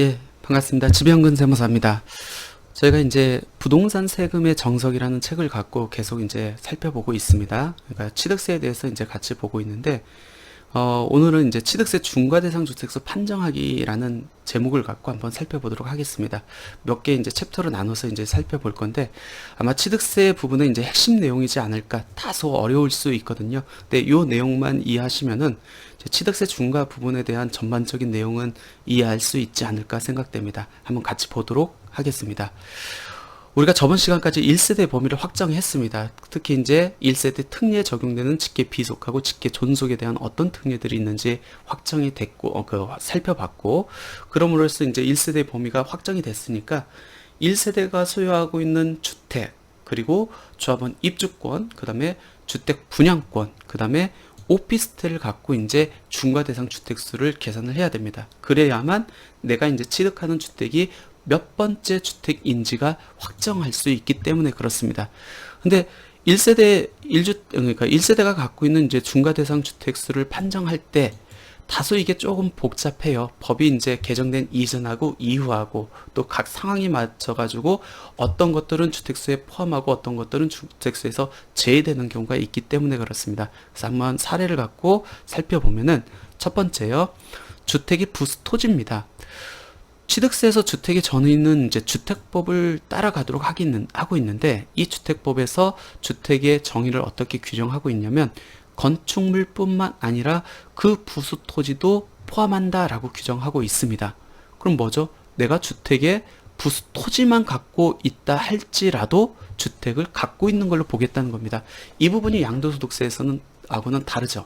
예, 반갑습니다. 지배현근 세무사입니다. 저희가 이제 부동산 세금의 정석이라는 책을 갖고 계속 이제 살펴보고 있습니다. 그러니까 취득세에 대해서 이제 같이 보고 있는데, 오늘은 이제 취득세 중과대상 주택수 판정하기라는 제목을 갖고 한번 살펴보도록 하겠습니다. 몇 개 이제 챕터로 나눠서 이제 살펴볼 건데, 아마 취득세 부분은 이제 핵심 내용이지 않을까, 다소 어려울 수 있거든요. 근데 요 내용만 이해하시면은 취득세 중과 부분에 대한 전반적인 내용은 이해할 수 있지 않을까 생각됩니다. 한번 같이 보도록 하겠습니다. 우리가 저번 시간까지 1세대 범위를 확정했습니다. 특히 이제 1세대 특례에 적용되는 직계 비속하고 직계 존속에 대한 어떤 특례들이 있는지 확정이 됐고, 살펴봤고, 그럼으로써 이제 1세대 범위가 확정이 됐으니까 1세대가 소유하고 있는 주택, 그리고 조합원 입주권, 그 다음에 주택 분양권, 그 다음에 오피스텔을 갖고 이제 중과대상 주택수를 계산을 해야 됩니다. 그래야만 내가 이제 취득하는 주택이 몇 번째 주택인지가 확정할 수 있기 때문에 그렇습니다. 근데 1세대가 갖고 있는 이제 중과대상 주택수를 판정할 때 다소 이게 조금 복잡해요. 법이 이제 개정된 이전하고 이후하고 또 각 상황에 맞춰가지고 어떤 것들은 주택수에 포함하고 어떤 것들은 주택수에서 제외되는 경우가 있기 때문에 그렇습니다. 그래서 한번 사례를 갖고 살펴보면은 첫 번째요. 주택의 부수토지입니다. 취득세에서 주택의 전위는 이제 주택법을 따라가도록 하고 있는데, 이 주택법에서 주택의 정의를 어떻게 규정하고 있냐면 건축물뿐만 아니라 그 부수토지도 포함한다라고 규정하고 있습니다. 그럼 뭐죠? 내가 주택의 부수토지만 갖고 있다 할지라도 주택을 갖고 있는 걸로 보겠다는 겁니다. 이 부분이 양도소득세에서는 하고는 다르죠.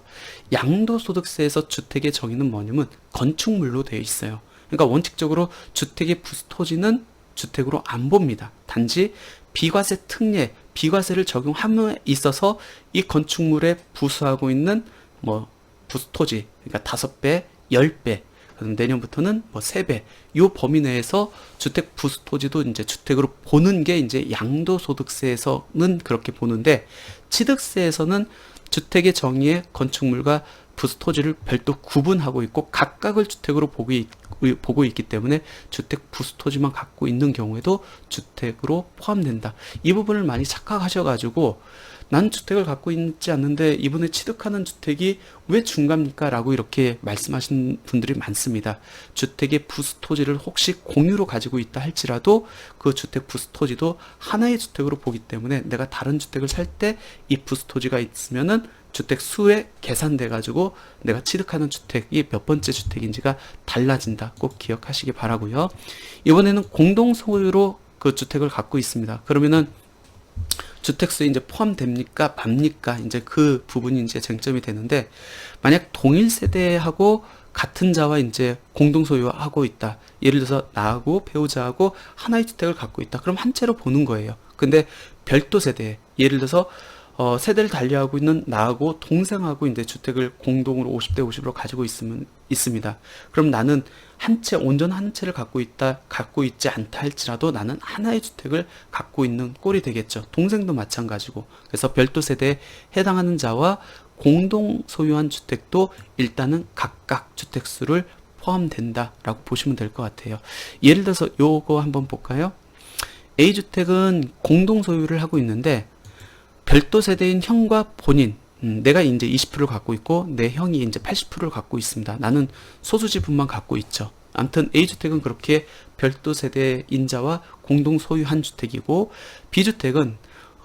양도소득세에서 주택의 정의는 뭐냐면 건축물로 되어 있어요. 그러니까 원칙적으로 주택의 부수토지는 주택으로 안 봅니다. 단지 비과세 특례, 비과세를 적용함에 있어서 이 건축물에 부수하고 있는 뭐 부수토지, 그러니까 5배, 10배, 그럼 내년부터는 뭐 3배, 요 범위 내에서 주택 부수토지도 이제 주택으로 보는 게 이제 양도소득세에서는 그렇게 보는데, 취득세에서는 주택의 정의에 건축물과 부수토지를 별도 구분하고 있고 각각을 주택으로 보고 있기 때문에 주택 부수토지만 갖고 있는 경우에도 주택으로 포함된다. 이 부분을 많이 착각하셔가지고 난 주택을 갖고 있지 않는데 이번에 취득하는 주택이 왜 중과입니까? 라고 이렇게 말씀하시는 분들이 많습니다. 주택의 부수토지를 혹시 공유로 가지고 있다 할지라도 그 주택 부수토지도 하나의 주택으로 보기 때문에 내가 다른 주택을 살 때 이 부수토지가 있으면은 주택 수에 계산돼 가지고 내가 취득하는 주택이 몇 번째 주택인지가 달라진다. 꼭 기억하시기 바라고요. 이번에는 공동 소유로 그 주택을 갖고 있습니다. 그러면은 주택수에 이제 포함됩니까? 맙니까? 이제 그 부분이 이제 쟁점이 되는데, 만약 동일 세대하고 같은 자와 이제 공동 소유하고 있다. 예를 들어서 나하고 배우자하고 하나의 주택을 갖고 있다. 그럼 한 채로 보는 거예요. 근데 별도 세대, 예를 들어서 세대를 달리하고 있는 나하고 동생하고 이제 주택을 공동으로 50대 50으로 가지고 있습니다. 그럼 나는 온전 한 채를 갖고 있지 않다 할지라도 나는 하나의 주택을 갖고 있는 꼴이 되겠죠. 동생도 마찬가지고. 그래서 별도 세대에 해당하는 자와 공동 소유한 주택도 일단은 각각 주택수를 포함된다라고 보시면 될 것 같아요. 예를 들어서 요거 한번 볼까요? A주택은 공동 소유를 하고 있는데, 별도 세대인 형과 본인, 내가 이제 20%를 갖고 있고 내 형이 이제 80%를 갖고 있습니다. 나는 소수 지분만 갖고 있죠. 아무튼 A주택은 그렇게 별도 세대인 자와 공동 소유한 주택이고, B주택은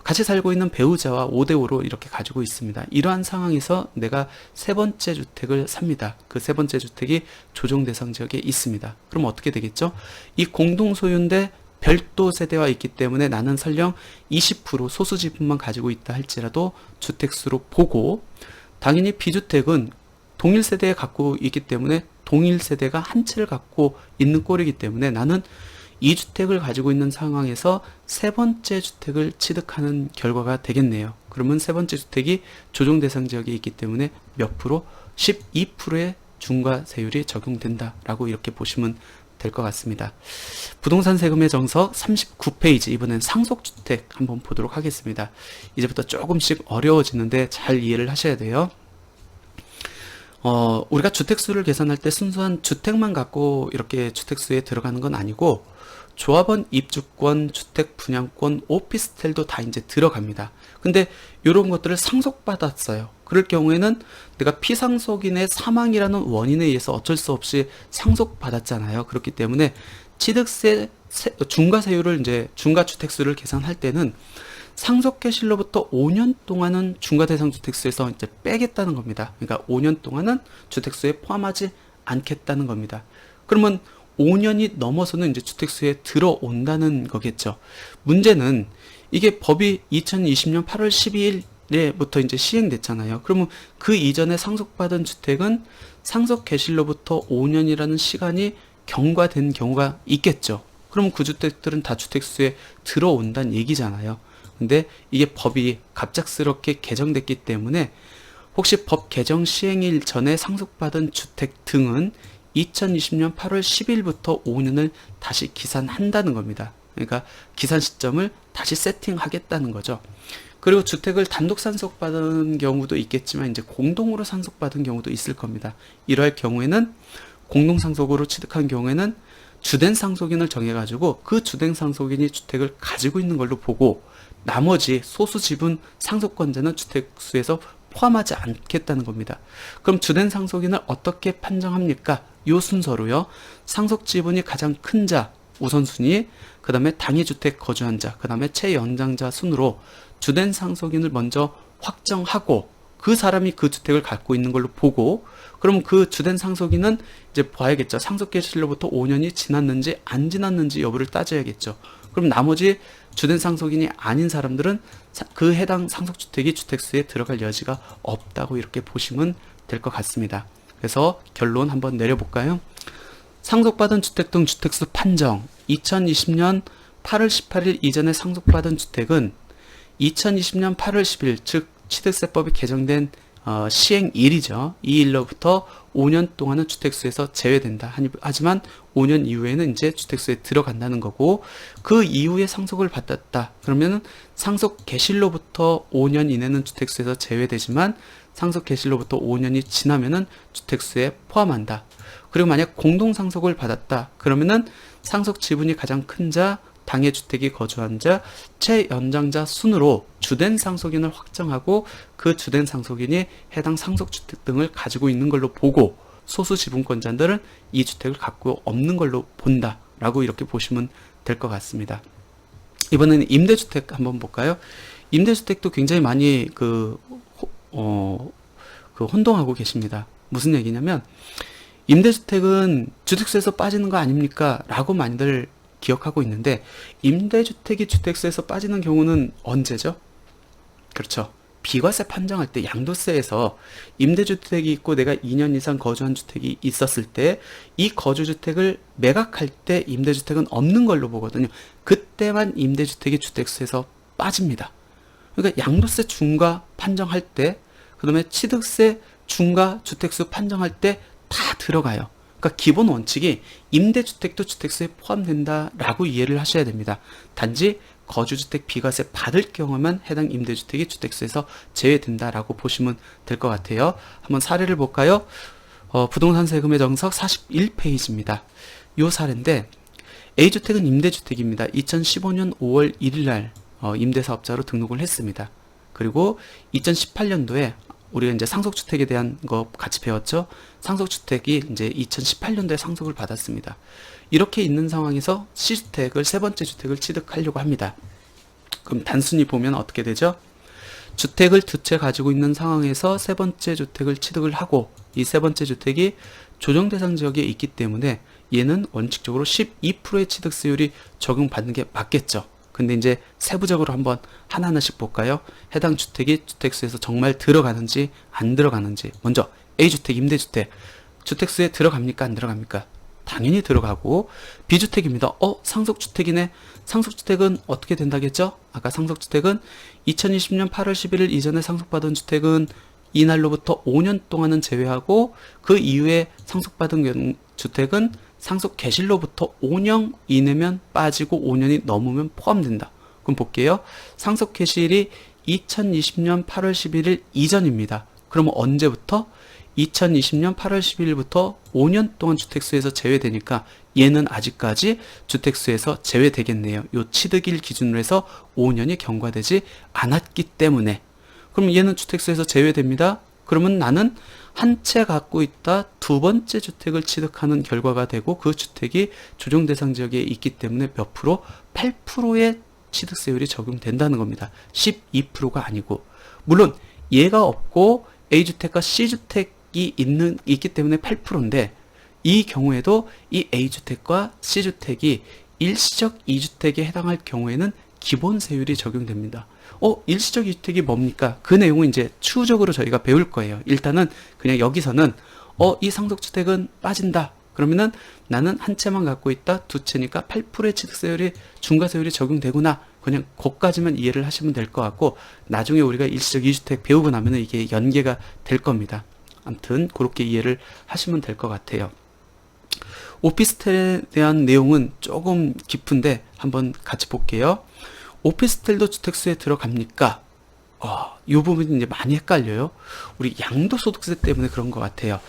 같이 살고 있는 배우자와 5대5로 이렇게 가지고 있습니다. 이러한 상황에서 내가 세 번째 주택을 삽니다. 그 세 번째 주택이 조정 대상 지역에 있습니다. 그럼 어떻게 되겠죠? 이 공동 소유인데 별도 세대와 있기 때문에 나는 설령 20% 소수 지분만 가지고 있다 할지라도 주택수로 보고, 당연히 B주택은 동일 세대에 갖고 있기 때문에 동일 세대가 한 채를 갖고 있는 꼴이기 때문에 나는 이 주택을 가지고 있는 상황에서 세 번째 주택을 취득하는 결과가 되겠네요. 그러면 세 번째 주택이 조정 대상 지역에 있기 때문에 몇 프로? 12%의 중과세율이 적용된다라고 이렇게 보시면 될 것 같습니다. 부동산 세금의 정석 39페이지, 이번엔 상속주택 한번 보도록 하겠습니다. 이제부터 조금씩 어려워지는데 잘 이해를 하셔야 돼요. 우리가 주택수를 계산할 때 순수한 주택만 갖고 이렇게 주택수에 들어가는 건 아니고 조합원 입주권, 주택 분양권, 오피스텔도 다 이제 들어갑니다. 근데 이런 것들을 상속받았어요. 그럴 경우에는 내가 피상속인의 사망이라는 원인에 의해서 어쩔 수 없이 상속받았잖아요. 그렇기 때문에 취득세 중과세율을 이제 중과주택수를 계산할 때는 상속개시로부터 5년 동안은 중과대상주택수에서 이제 빼겠다는 겁니다. 그러니까 5년 동안은 주택수에 포함하지 않겠다는 겁니다. 그러면 5년이 넘어서는 이제 주택수에 들어온다는 거겠죠. 문제는 이게 법이 2020년 8월 12일에부터 이제 시행됐잖아요. 그러면 그 이전에 상속받은 주택은 상속 개시로부터 5년이라는 시간이 경과된 경우가 있겠죠. 그러면 그 주택들은 다 주택수에 들어온다는 얘기잖아요. 근데 이게 법이 갑작스럽게 개정됐기 때문에 혹시 법 개정 시행일 전에 상속받은 주택 등은 2020년 8월 10일부터 5년을 다시 기산한다는 겁니다. 그러니까 기산 시점을 다시 세팅하겠다는 거죠. 그리고 주택을 단독 상속받은 경우도 있겠지만 이제 공동으로 상속받은 경우도 있을 겁니다. 이러할 경우에는 공동 상속으로 취득한 경우에는 주된 상속인을 정해가지고 그 주된 상속인이 주택을 가지고 있는 걸로 보고 나머지 소수 지분 상속권자는 주택수에서 포함하지 않겠다는 겁니다. 그럼 주된 상속인을 어떻게 판정합니까? 요 순서로요. 상속 지분이 가장 큰 자 우선순위, 그 다음에 당해주택 거주한 자, 그 다음에 채연장자 순으로 주된 상속인을 먼저 확정하고 그 사람이 그 주택을 갖고 있는 걸로 보고, 그러면 그 주된 상속인은 이제 봐야겠죠. 상속 개시로부터 5년이 지났는지 안 지났는지 여부를 따져야겠죠. 그럼 나머지 주된 상속인이 아닌 사람들은 그 해당 상속주택이 주택수에 들어갈 여지가 없다고 이렇게 보시면 될 것 같습니다. 그래서 결론 한번 내려볼까요? 상속받은 주택 등 주택수 판정 2020년 8월 18일 이전에 상속받은 주택은 2020년 8월 10일 즉 취득세법이 개정된 시행일이죠. 이 일로부터 5년 동안은 주택수에서 제외된다. 하지만 5년 이후에는 이제 주택수에 들어간다는 거고, 그 이후에 상속을 받았다. 그러면은 상속 개시로부터 5년 이내는 주택수에서 제외되지만 상속 개시로부터 5년이 지나면은 주택수에 포함한다. 그리고 만약 공동 상속을 받았다. 그러면은 상속 지분이 가장 큰 자, 당해 주택이 거주한 자, 채연장자 순으로 주된 상속인을 확정하고 그 주된 상속인이 해당 상속주택 등을 가지고 있는 걸로 보고 소수 지분권자들은 이 주택을 갖고 없는 걸로 본다 라고 이렇게 보시면 될 것 같습니다. 이번에는 임대주택 한번 볼까요? 임대주택도 굉장히 많이 혼동하고 계십니다. 무슨 얘기냐면 임대주택은 주택수에서 빠지는 거 아닙니까? 라고 많이들 기억하고 있는데, 임대주택이 주택수에서 빠지는 경우는 언제죠? 그렇죠. 비과세 판정할 때 양도세에서 임대주택이 있고 내가 2년 이상 거주한 주택이 있었을 때 이 거주주택을 매각할 때 임대주택은 없는 걸로 보거든요. 그때만 임대주택이 주택수에서 빠집니다. 그러니까 양도세 중과 판정할 때, 그 다음에 취득세 중과 주택수 판정할 때 다 들어가요. 그러니까 기본 원칙이 임대주택도 주택수에 포함된다라고 이해를 하셔야 됩니다. 단지 거주주택 비과세 받을 경우만 해당 임대주택이 주택수에서 제외된다라고 보시면 될 것 같아요. 한번 사례를 볼까요? 부동산 세금의 정석 41페이지입니다. 요 사례인데 A주택은 임대주택입니다. 2015년 5월 1일 날 임대사업자로 등록을 했습니다. 그리고 2018년도에 우리가 이제 상속주택에 대한 거 같이 배웠죠? 상속주택이 이제 2018년도에 상속을 받았습니다. 이렇게 있는 상황에서 C주택을 세 번째 주택을 취득하려고 합니다. 그럼 단순히 보면 어떻게 되죠? 주택을 두 채 가지고 있는 상황에서 세 번째 주택을 취득을 하고 이 세 번째 주택이 조정대상 지역에 있기 때문에 얘는 원칙적으로 12%의 취득세율이 적용받는 게 맞겠죠. 근데 이제 세부적으로 한번 하나하나씩 볼까요? 해당 주택이 주택수에서 정말 들어가는지 안 들어가는지. 먼저 A주택, 임대주택. 주택수에 들어갑니까? 안 들어갑니까? 당연히 들어가고. B주택입니다. 상속주택이네. 상속주택은 어떻게 된다겠죠? 아까 상속주택은 2020년 8월 11일 이전에 상속받은 주택은 이날로부터 5년 동안은 제외하고 그 이후에 상속받은 주택은 상속 개시로부터 5년 이내면 빠지고 5년이 넘으면 포함된다. 그럼 볼게요. 상속 개시일이 2020년 8월 11일 이전입니다. 그러면 언제부터? 2020년 8월 12일부터 5년 동안 주택수에서 제외되니까 얘는 아직까지 주택수에서 제외되겠네요. 요 취득일 기준으로 해서 5년이 경과되지 않았기 때문에. 그럼 얘는 주택수에서 제외됩니다. 그러면 나는 한 채 갖고 있다 두 번째 주택을 취득하는 결과가 되고 그 주택이 조정 대상 지역에 있기 때문에 몇 프로? 8%의 취득세율이 적용된다는 겁니다. 12%가 아니고. 물론 얘가 없고 A주택과 C주택이 있기 때문에 8%인데 이 경우에도 이 A주택과 C주택이 일시적 2주택에 해당할 경우에는 기본세율이 적용됩니다. 일시적 2주택이 뭡니까? 그 내용은 이제 추후적으로 저희가 배울 거예요. 일단은 그냥 여기서는 이 상속주택은 빠진다. 그러면은 나는 한 채만 갖고 있다. 두 채니까 8%의 취득세율이 중과세율이 적용되구나. 그냥 그것까지만 이해를 하시면 될 것 같고 나중에 우리가 일시적 2주택 배우고 나면은 이게 연계가 될 겁니다. 아무튼 그렇게 이해를 하시면 될 것 같아요. 오피스텔에 대한 내용은 조금 깊은데 한번 같이 볼게요. 오피스텔도 주택수에 들어갑니까? 이 부분이 이제 많이 헷갈려요. 우리 양도소득세 때문에 그런 것 같아요.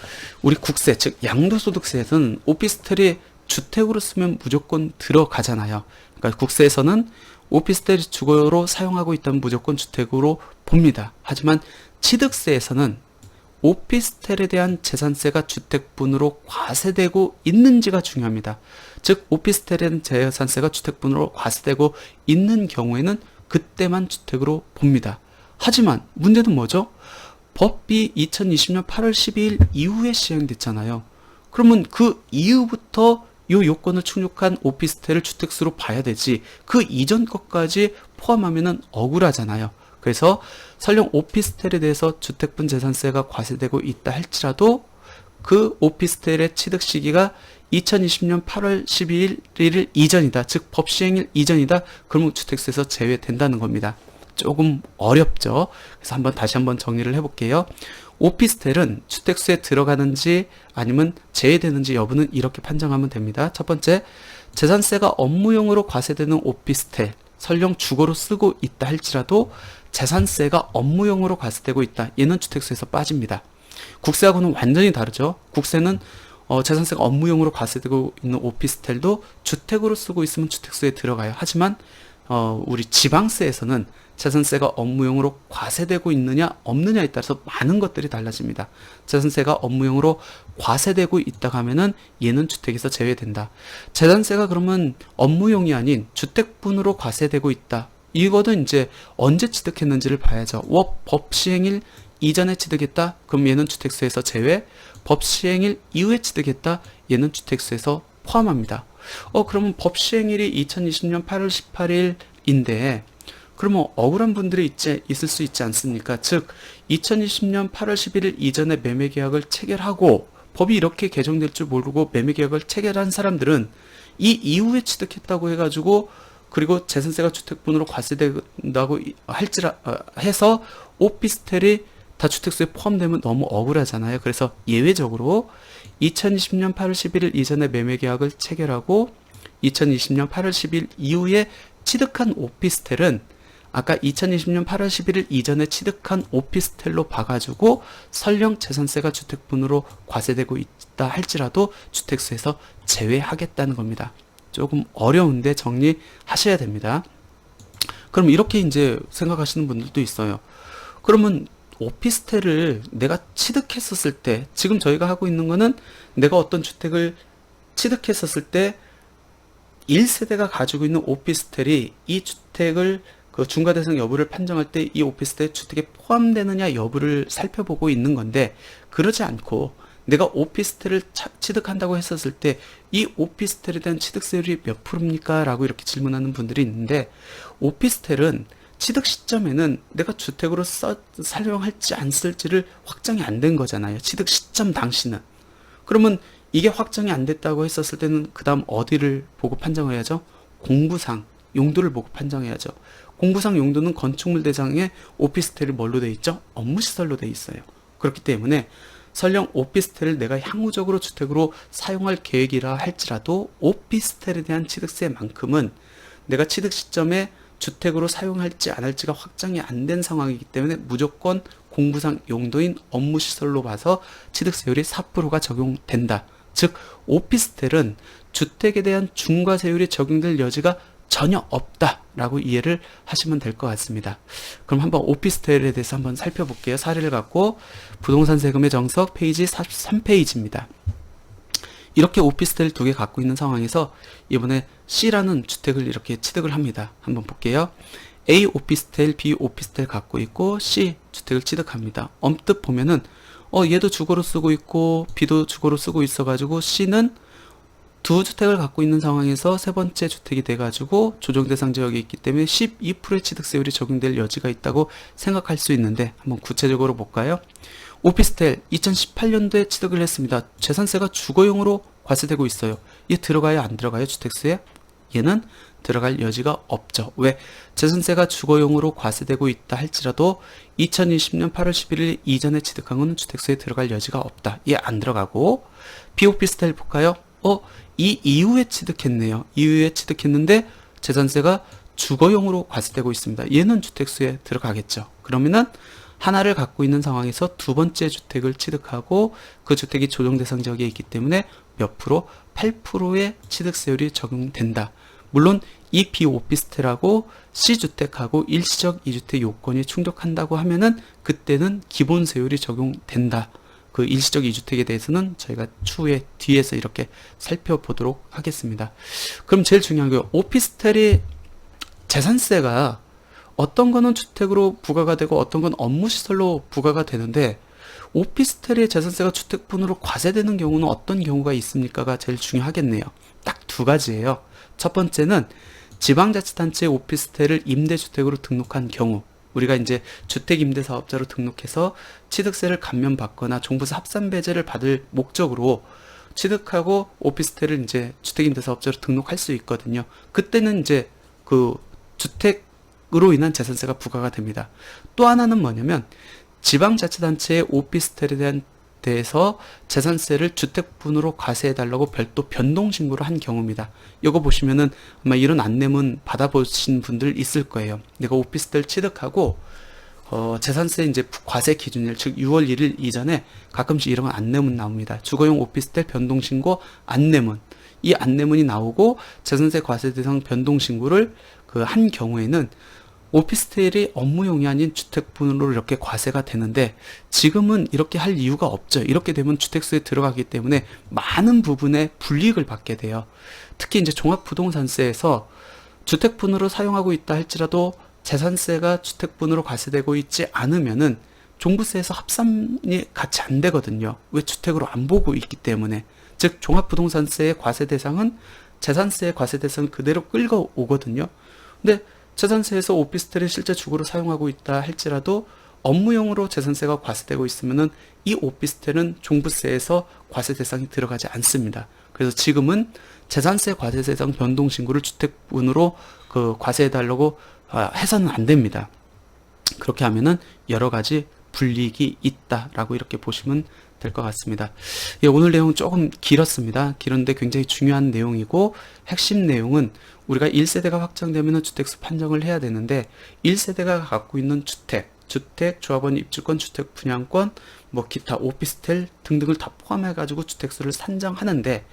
우리 국세, 즉 양도소득세에서는 오피스텔이 주택으로 쓰면 무조건 들어가잖아요. 그러니까 국세에서는 오피스텔이 주거로 사용하고 있다면 무조건 주택으로 봅니다. 하지만 취득세에서는 오피스텔에 대한 재산세가 주택분으로 과세되고 있는지가 중요합니다. 즉 오피스텔에 대한 재산세가 주택분으로 과세되고 있는 경우에는 그때만 주택으로 봅니다. 하지만 문제는 뭐죠? 법이 2020년 8월 12일 이후에 시행됐잖아요. 그러면 그 이후부터 이 요건을 충족한 오피스텔을 주택수로 봐야 되지 그 이전 것까지 포함하면 억울하잖아요. 그래서 설령 오피스텔에 대해서 주택분 재산세가 과세되고 있다 할지라도 그 오피스텔의 취득 시기가 2020년 8월 12일 이전이다. 즉 법 시행일 이전이다. 그러면 주택수에서 제외된다는 겁니다. 조금 어렵죠. 그래서 다시 한번 정리를 해볼게요. 오피스텔은 주택수에 들어가는지 아니면 제외되는지 여부는 이렇게 판정하면 됩니다. 첫 번째, 재산세가 업무용으로 과세되는 오피스텔, 설령 주거로 쓰고 있다 할지라도 재산세가 업무용으로 과세되고 있다. 얘는 주택수에서 빠집니다. 국세하고는 완전히 다르죠. 국세는 재산세가 업무용으로 과세되고 있는 오피스텔도 주택으로 쓰고 있으면 주택수에 들어가요. 하지만 우리 지방세에서는 재산세가 업무용으로 과세되고 있느냐 없느냐에 따라서 많은 것들이 달라집니다. 재산세가 업무용으로 과세되고 있다고 하면은 얘는 주택에서 제외된다. 재산세가 그러면 업무용이 아닌 주택분으로 과세되고 있다. 이거는 이제 언제 취득했는지를 봐야죠. 법 시행일 이전에 취득했다. 그럼 얘는 주택수에서 제외. 법 시행일 이후에 취득했다. 얘는 주택수에서 포함합니다. 그러면 법 시행일이 2020년 8월 18일인데 그러면 억울한 분들이 있을 수 있지 않습니까? 즉 2020년 8월 11일 이전에 매매계약을 체결하고 법이 이렇게 개정될 줄 모르고 매매계약을 체결한 사람들은 이 이후에 취득했다고 해가지고 그리고 재산세가 주택분으로 과세된다고 해서 오피스텔이 다 주택수에 포함되면 너무 억울하잖아요. 그래서 예외적으로 2020년 8월 11일 이전에 매매계약을 체결하고 2020년 8월 10일 이후에 취득한 오피스텔은 아까 2020년 8월 11일 이전에 취득한 오피스텔로 봐가지고 설령 재산세가 주택분으로 과세되고 있다 할지라도 주택수에서 제외하겠다는 겁니다. 조금 어려운데 정리하셔야 됩니다. 그럼 이렇게 이제 생각하시는 분들도 있어요. 그러면 오피스텔을 내가 취득했었을 때 지금 저희가 하고 있는 거는 내가 어떤 주택을 취득했었을 때 1세대가 가지고 있는 오피스텔이 이 주택을 그 중과대상 여부를 판정할 때 이 오피스텔 주택에 포함되느냐 여부를 살펴보고 있는 건데 그러지 않고 내가 오피스텔을 취득한다고 했었을 때 이 오피스텔에 대한 취득세율이 몇 프로입니까? 라고 이렇게 질문하는 분들이 있는데 오피스텔은 취득 시점에는 내가 주택으로 사용할지 안 쓸지를 확정이 안 된 거잖아요. 취득 시점 당시는. 그러면 이게 확정이 안 됐다고 했었을 때는 그 다음 어디를 보고 판정해야죠? 공부상 용도를 보고 판정해야죠. 공부상 용도는 건축물 대상에 오피스텔이 뭘로 돼 있죠? 업무시설로 돼 있어요. 그렇기 때문에 설령 오피스텔을 내가 향후적으로 주택으로 사용할 계획이라 할지라도 오피스텔에 대한 취득세만큼은 내가 취득 시점에 주택으로 사용할지 안 할지가 확정이 안 된 상황이기 때문에 무조건 공부상 용도인 업무시설로 봐서 취득세율이 4%가 적용된다. 즉 오피스텔은 주택에 대한 중과세율이 적용될 여지가 전혀 없다라고 이해를 하시면 될 것 같습니다. 그럼 한번 오피스텔에 대해서 한번 살펴볼게요. 사례를 갖고 부동산 세금의 정석 페이지 43페이지입니다. 이렇게 오피스텔 두 개 갖고 있는 상황에서 이번에 C라는 주택을 이렇게 취득을 합니다. 한번 볼게요. A 오피스텔, B 오피스텔 갖고 있고 C 주택을 취득합니다. 언뜻 보면은 얘도 주거로 쓰고 있고 B도 주거로 쓰고 있어가지고 C는 두 주택을 갖고 있는 상황에서 세 번째 주택이 돼가지고 조정대상 지역에 있기 때문에 12%의 취득세율이 적용될 여지가 있다고 생각할 수 있는데 한번 구체적으로 볼까요? 오피스텔 2018년도에 취득을 했습니다. 재산세가 주거용으로 과세되고 있어요. 얘 들어가요? 안 들어가요? 주택수에? 얘는 들어갈 여지가 없죠. 왜? 재산세가 주거용으로 과세되고 있다 할지라도 2020년 8월 11일 이전에 취득한 건 주택수에 들어갈 여지가 없다. 얘 안 들어가고 비오피스텔 볼까요? 이 이후에 취득했네요. 이후에 취득했는데 재산세가 주거용으로 과세되고 있습니다. 얘는 주택수에 들어가겠죠. 그러면은 하나를 갖고 있는 상황에서 두 번째 주택을 취득하고 그 주택이 조정대상 지역에 있기 때문에 몇 프로? 8%의 취득세율이 적용된다. 물론 이 비오피스텔하고 C주택하고 일시적 2주택 요건이 충족한다고 하면은 그때는 기본세율이 적용된다. 그 일시적 2주택에 대해서는 저희가 추후에 뒤에서 이렇게 살펴보도록 하겠습니다. 그럼 제일 중요한 게 오피스텔이 재산세가 어떤 거는 주택으로 부과가 되고 어떤 건 업무시설로 부과가 되는데 오피스텔의 재산세가 주택분으로 과세되는 경우는 어떤 경우가 있습니까가 제일 중요하겠네요. 딱 두 가지예요. 첫 번째는 지방자치단체의 오피스텔을 임대주택으로 등록한 경우 우리가 이제 주택임대사업자로 등록해서 취득세를 감면받거나 종부세 합산배제를 받을 목적으로 취득하고 오피스텔을 이제 주택임대사업자로 등록할 수 있거든요. 그때는 이제 그 주택으로 인한 재산세가 부과가 됩니다. 또 하나는 뭐냐면 지방자치단체의 오피스텔에 대해서 재산세를 주택분으로 과세해달라고 별도 변동신고를 한 경우입니다. 이거 보시면은 아마 이런 안내문 받아보신 분들 있을 거예요. 내가 오피스텔 취득하고 재산세 이제 과세 기준일 즉 6월 1일 이전에 가끔씩 이런 안내문 나옵니다. 주거용 오피스텔 변동신고 안내문. 이 안내문이 나오고 재산세 과세 대상 변동신고를 한 경우에는 오피스텔이 업무용이 아닌 주택분으로 이렇게 과세가 되는데 지금은 이렇게 할 이유가 없죠. 이렇게 되면 주택수에 들어가기 때문에 많은 부분에 불이익을 받게 돼요. 특히 이제 종합부동산세에서 주택분으로 사용하고 있다 할지라도 재산세가 주택분으로 과세되고 있지 않으면은 종부세에서 합산이 같이 안 되거든요. 왜? 주택으로 안 보고 있기 때문에. 즉 종합부동산세의 과세 대상은 재산세의 과세 대상 그대로 끌고 오거든요. 근데 재산세에서 오피스텔을 실제 주거로 사용하고 있다 할지라도 업무용으로 재산세가 과세되고 있으면은 이 오피스텔은 종부세에서 과세 대상이 들어가지 않습니다. 그래서 지금은 재산세 과세 대상 변동 신고를 주택분으로 과세해달라고 해서는 안 됩니다. 그렇게 하면은 여러 가지 불이익이 있다라고 이렇게 보시면 될 것 같습니다. 예, 오늘 내용 조금 길었습니다. 길었는데 굉장히 중요한 내용이고 핵심 내용은 우리가 1세대가 확정되면 주택수 판정을 해야 되는데 1세대가 갖고 있는 주택, 조합원 입주권, 주택 분양권, 뭐 기타 오피스텔 등등을 다 포함해 가지고 주택수를 산정하는데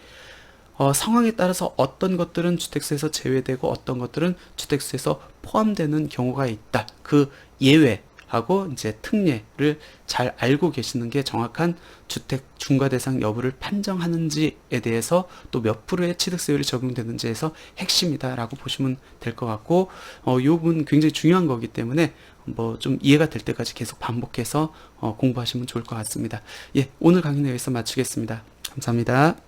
상황에 따라서 어떤 것들은 주택수에서 제외되고 어떤 것들은 주택수에서 포함되는 경우가 있다. 그 예외 하고 이제 특례를 잘 알고 계시는 게 정확한 주택 중과 대상 여부를 판정하는지에 대해서 또 몇 프로의 취득세율이 적용되는지에서 핵심이다라고 보시면 될 것 같고 이 부분 굉장히 중요한 거기 때문에 뭐 좀 이해가 될 때까지 계속 반복해서 공부하시면 좋을 것 같습니다. 예, 오늘 강의는 여기서 마치겠습니다. 감사합니다.